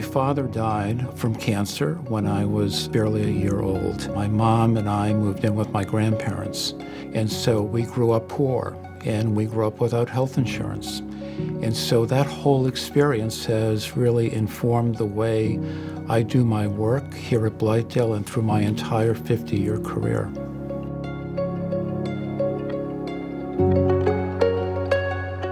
father died from cancer when I was barely a year old. My mom and I moved in with my grandparents, and so we grew up poor, and we grew up without health insurance. And so that whole experience has really informed the way I do my work here at Blythedale and through my entire 50-year career.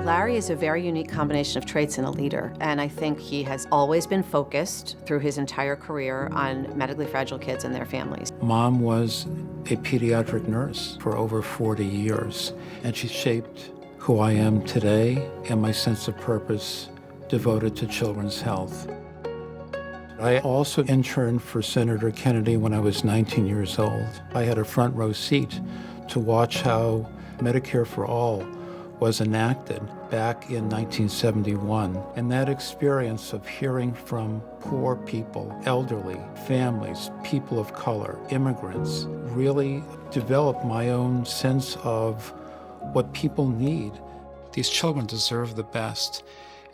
Larry is a very unique combination of traits in a leader, and I think he has always been focused through his entire career on medically fragile kids and their families. Mom was a pediatric nurse for over 40 years, and she shaped who I am today and my sense of purpose devoted to children's health. I also interned for Senator Kennedy when I was 19 years old. I had a front row seat to watch how Medicare for All was enacted back in 1971. And that experience of hearing from poor people, elderly, families, people of color, immigrants, really developed my own sense of what people need. These children deserve the best.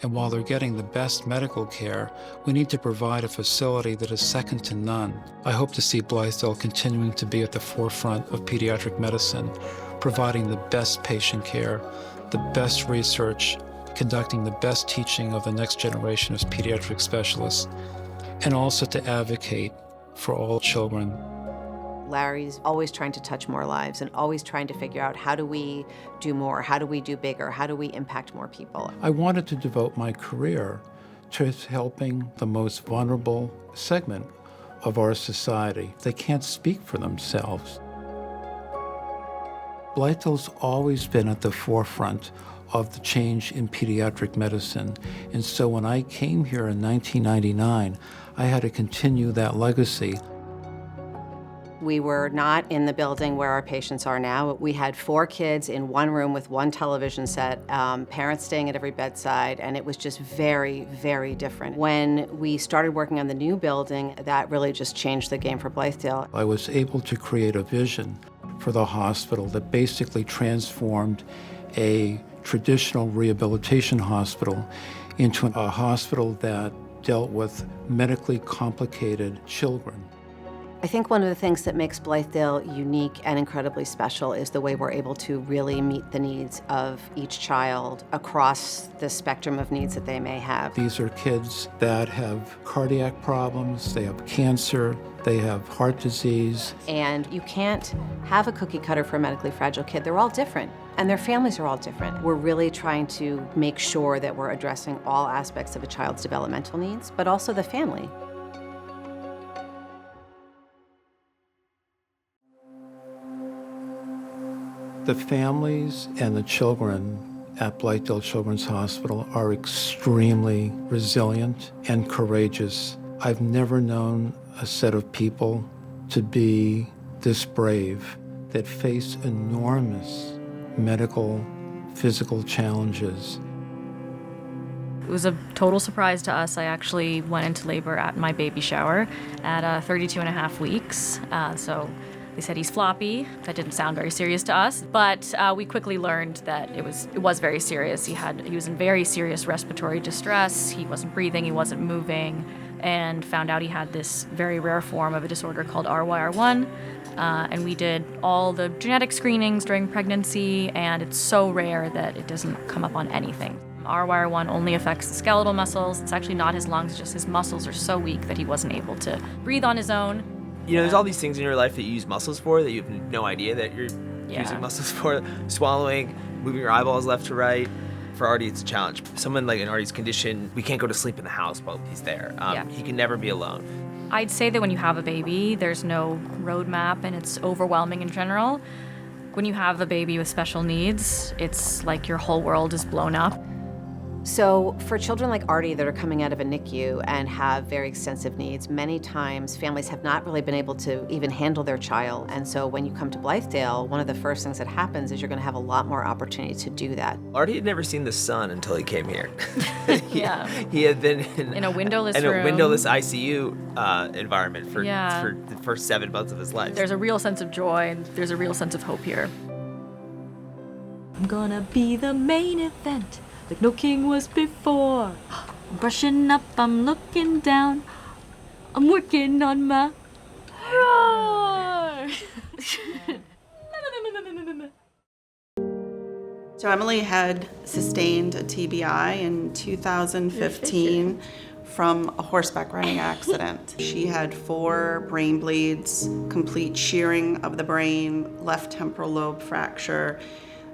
And while they're getting the best medical care, we need to provide a facility that is second to none. I hope to see Blythedale continuing to be at the forefront of pediatric medicine, providing the best patient care, the best research, conducting the best teaching of the next generation of pediatric specialists, and also to advocate for all children. Larry's always trying to touch more lives and always trying to figure out, how do we do more? How do we do bigger? How do we impact more people? I wanted to devote my career to helping the most vulnerable segment of our society. They can't speak for themselves. Blythedale's always been at the forefront of the change in pediatric medicine. And so when I came here in 1999, I had to continue that legacy. We were not in the building where our patients are now. We had 4 kids in one room with one television set, parents staying at every bedside, and it was just very, very different. When we started working on the new building, that really just changed the game for Blythedale. I was able to create a vision for the hospital that basically transformed a traditional rehabilitation hospital into a hospital that dealt with medically complicated children. I think one of the things that makes Blythedale unique and incredibly special is the way we're able to really meet the needs of each child across the spectrum of needs that they may have. These are kids that have cardiac problems, they have cancer, they have heart disease. And you can't have a cookie cutter for a medically fragile kid. They're all different, and their families are all different. We're really trying to make sure that we're addressing all aspects of a child's developmental needs, but also the family. The families and the children at Blythedale Children's Hospital are extremely resilient and courageous. I've never known a set of people to be this brave, that face enormous medical, physical challenges. It was a total surprise to us. I actually went into labor at my baby shower at 32 and a half weeks. So they said he's floppy. That didn't sound very serious to us, but we quickly learned that it was very serious. He was in very serious respiratory distress. He wasn't breathing, he wasn't moving, and found out he had this very rare form of a disorder called RYR1. And we did all the genetic screenings during pregnancy, and it's so rare that it doesn't come up on anything. RYR1 only affects the skeletal muscles. It's actually not his lungs, just his muscles are so weak that he wasn't able to breathe on his own. You know, there's all these things in your life that you use muscles for that you have no idea that you're using muscles for. Swallowing, moving your eyeballs left to right. For Artie, it's a challenge. Someone like in Artie's condition, we can't go to sleep in the house while he's there. He can never be alone. I'd say that when you have a baby, there's no roadmap and it's overwhelming in general. When you have a baby with special needs, it's like your whole world is blown up. So for children like Artie that are coming out of a NICU and have very extensive needs, many times families have not really been able to even handle their child. And so when you come to Blythedale, one of the first things that happens is you're going to have a lot more opportunity to do that. Artie had never seen the sun until he came here. He had been in a windowless room. In a windowless ICU environment for the first 7 months of his life. There's a real sense of joy and there's a real sense of hope here. I'm gonna be the main event, like no king was before. Brushing up, I'm looking down. I'm working on my roar. So Emily had sustained a TBI in 2015 from a horseback riding accident. She had 4 brain bleeds, complete shearing of the brain, left temporal lobe fracture.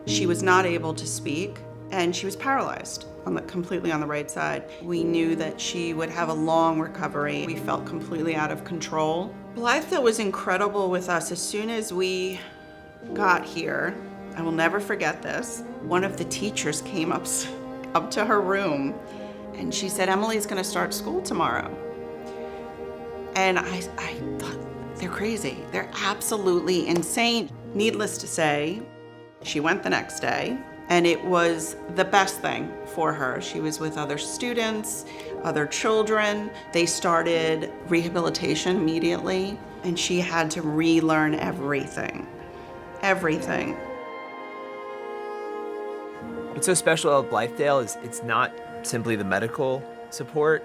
She was not able to speak, and she was paralyzed completely on the right side. We knew that she would have a long recovery. We felt completely out of control. Blythedale was incredible with us. As soon as we got here, I will never forget this, one of the teachers came up to her room and she said, Emily's gonna start school tomorrow. And I thought, they're crazy. They're absolutely insane. Needless to say, she went the next day and it was the best thing for her. She was with other students, other children. They started rehabilitation immediately and she had to relearn everything. Everything. What's so special about Blythedale is it's not simply the medical support,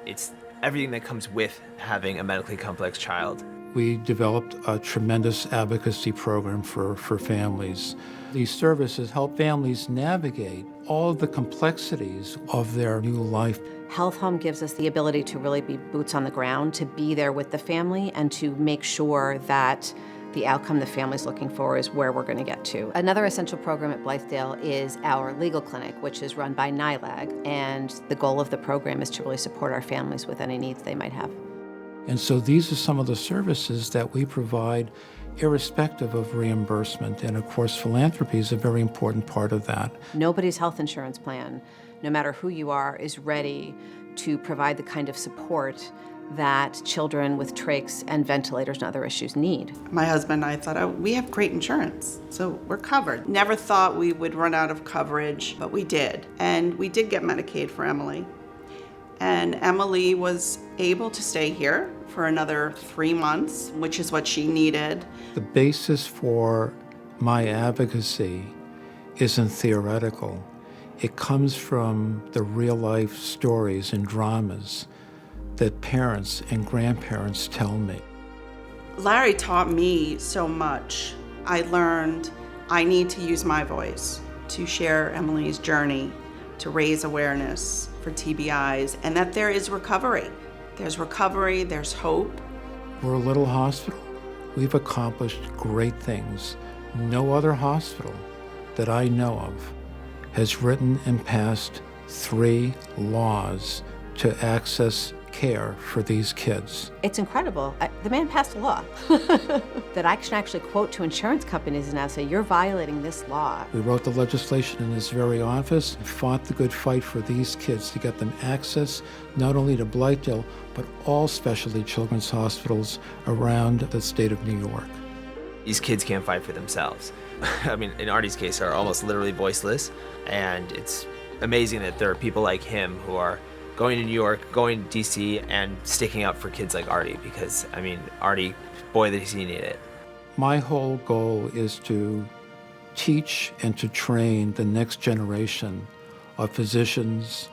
it's everything that comes with having a medically complex child. We developed a tremendous advocacy program for families. These services help families navigate all of the complexities of their new life. Health Home gives us the ability to really be boots on the ground, to be there with the family and to make sure that the outcome the family's looking for is where we're going to get to. Another essential program at Blythedale is our legal clinic, which is run by NILAG, and the goal of the program is to really support our families with any needs they might have. And so these are some of the services that we provide irrespective of reimbursement, and of course philanthropy is a very important part of that. Nobody's health insurance plan, no matter who you are, is ready to provide the kind of support that children with trachs and ventilators and other issues need. My husband and I thought, oh, we have great insurance, so we're covered. Never thought we would run out of coverage, but we did. And we did get Medicaid for Emily. And Emily was able to stay here for another 3 months, which is what she needed. The basis for my advocacy isn't theoretical. It comes from the real life stories and dramas that parents and grandparents tell me. Larry taught me so much. I learned I need to use my voice to share Emily's journey, to raise awareness for TBIs, and that there is recovery. There's recovery, there's hope. We're a little hospital. We've accomplished great things. No other hospital that I know of has written and passed 3 laws to access care for these kids. It's incredible. The man passed a law that I can actually quote to insurance companies and now say, you're violating this law. We wrote the legislation in his very office, fought the good fight for these kids to get them access not only to Blythedale, but all specialty children's hospitals around the state of New York. These kids can't fight for themselves. I mean, in Artie's case, are almost literally voiceless, and it's amazing that there are people like him who are going to New York, going to DC, and sticking up for kids like Artie, because, I mean, Artie, boy, does he need it. My whole goal is to teach and to train the next generation of physicians,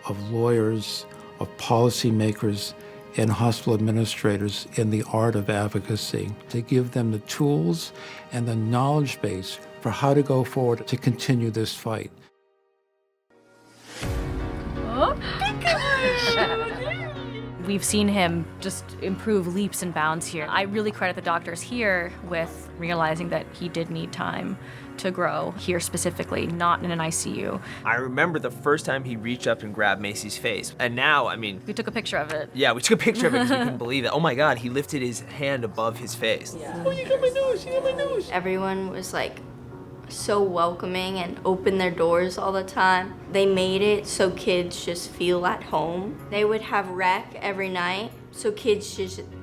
of lawyers, of policymakers, and hospital administrators in the art of advocacy, to give them the tools and the knowledge base for how to go forward to continue this fight. We've seen him just improve leaps and bounds here. I really credit the doctors here with realizing that he did need time to grow here specifically, not in an ICU. I remember the first time he reached up and grabbed Macy's face. And now, I mean... We took a picture of it. Yeah, we took a picture of it because we couldn't believe it. Oh my God, he lifted his hand above his face. Yeah. Oh, you got my nose, you got my nose. Everyone was like so welcoming and opened their doors all the time. They made it so kids just feel at home. They would have rec every night so kids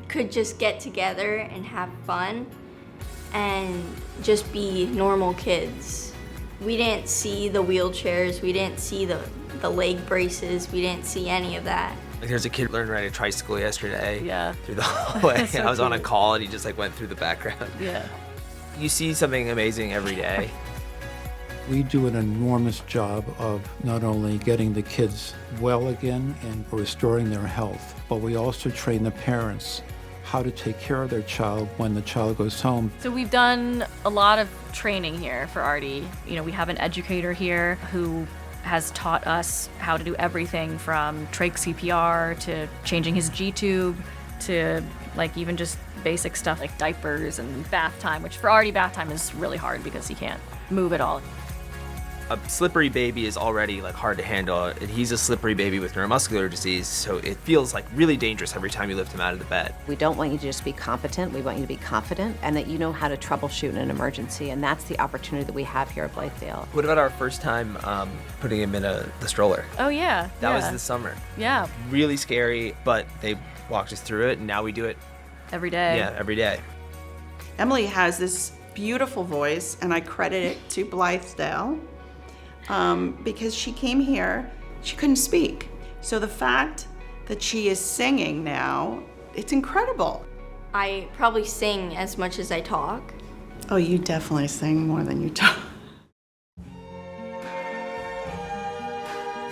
could just get together and have fun and just be normal kids. We didn't see the wheelchairs, we didn't see the leg braces, we didn't see any of that. Like there's a kid learning to ride a tricycle yesterday. Yeah. Through the hallway. So I was on a cute. call and he just like went through the background. Yeah. You see something amazing every day. We do an enormous job of not only getting the kids well again and restoring their health, but we also train the parents how to take care of their child when the child goes home. So we've done a lot of training here for Artie. You know, we have an educator here who has taught us how to do everything from trach CPR to changing his G-tube to like even just basic stuff like diapers and bath time, which for Artie, bath time is really hard because he can't move at all. A slippery baby is already like hard to handle, and he's a slippery baby with neuromuscular disease, so it feels like really dangerous every time you lift him out of the bed. We don't want you to just be competent, we want you to be confident and that you know how to troubleshoot in an emergency, and that's the opportunity that we have here at Blythedale. What about our first time putting him in the stroller? Oh yeah. That was this summer. Yeah. Really scary, but they walked us through it, and now we do it Every day. Yeah, every day. Emily has this beautiful voice, and I credit it to Blythedale because she came here, she couldn't speak. So the fact that she is singing now, it's incredible. I probably sing as much as I talk. Oh, you definitely sing more than you talk.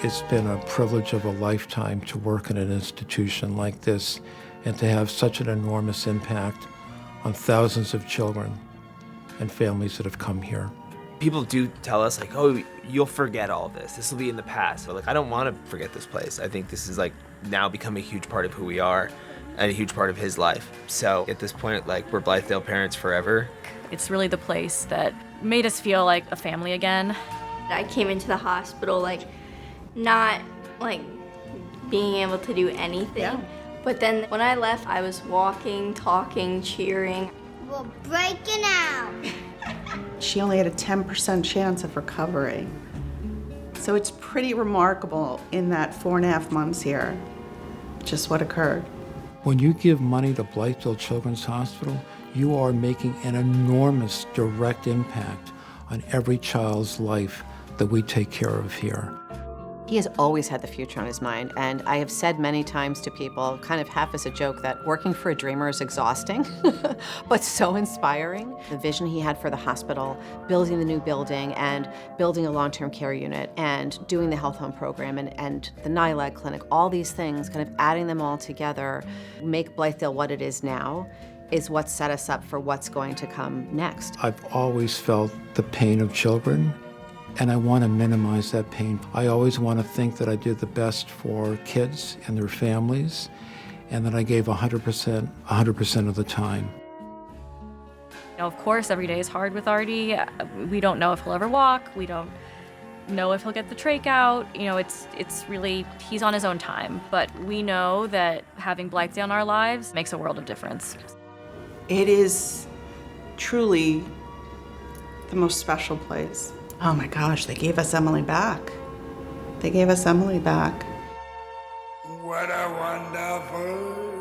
It's been a privilege of a lifetime to work in an institution like this and to have such an enormous impact on thousands of children and families that have come here. People do tell us like, oh, you'll forget all of this. This will be in the past. So like, I don't want to forget this place. I think this is like now become a huge part of who we are and a huge part of his life. So at this point, like we're Blythedale parents forever. It's really the place that made us feel like a family again. I came into the hospital like not like being able to do anything. Yeah. But then when I left, I was walking, talking, cheering. We're breaking out. She only had a 10% chance of recovery. So it's pretty remarkable in that 4.5 months here, just what occurred. When you give money to Blythedale Children's Hospital, you are making an enormous direct impact on every child's life that we take care of here. He has always had the future on his mind, and I have said many times to people, kind of half as a joke, that working for a dreamer is exhausting, but so inspiring. The vision he had for the hospital, building the new building, and building a long-term care unit, and doing the health home program, and the NILAG clinic, all these things, kind of adding them all together, make Blythedale what it is now, is what set us up for what's going to come next. I've always felt the pain of children, and I want to minimize that pain. I always want to think that I did the best for kids and their families, and that I gave 100% of the time. You know, of course, every day is hard with Artie. We don't know if he'll ever walk. We don't know if he'll get the trach out. You know, it's really, he's on his own time. But we know that having Blythedale in our lives makes a world of difference. It is truly the most special place. Oh my gosh, they gave us Emily back. They gave us Emily back. What a wonderful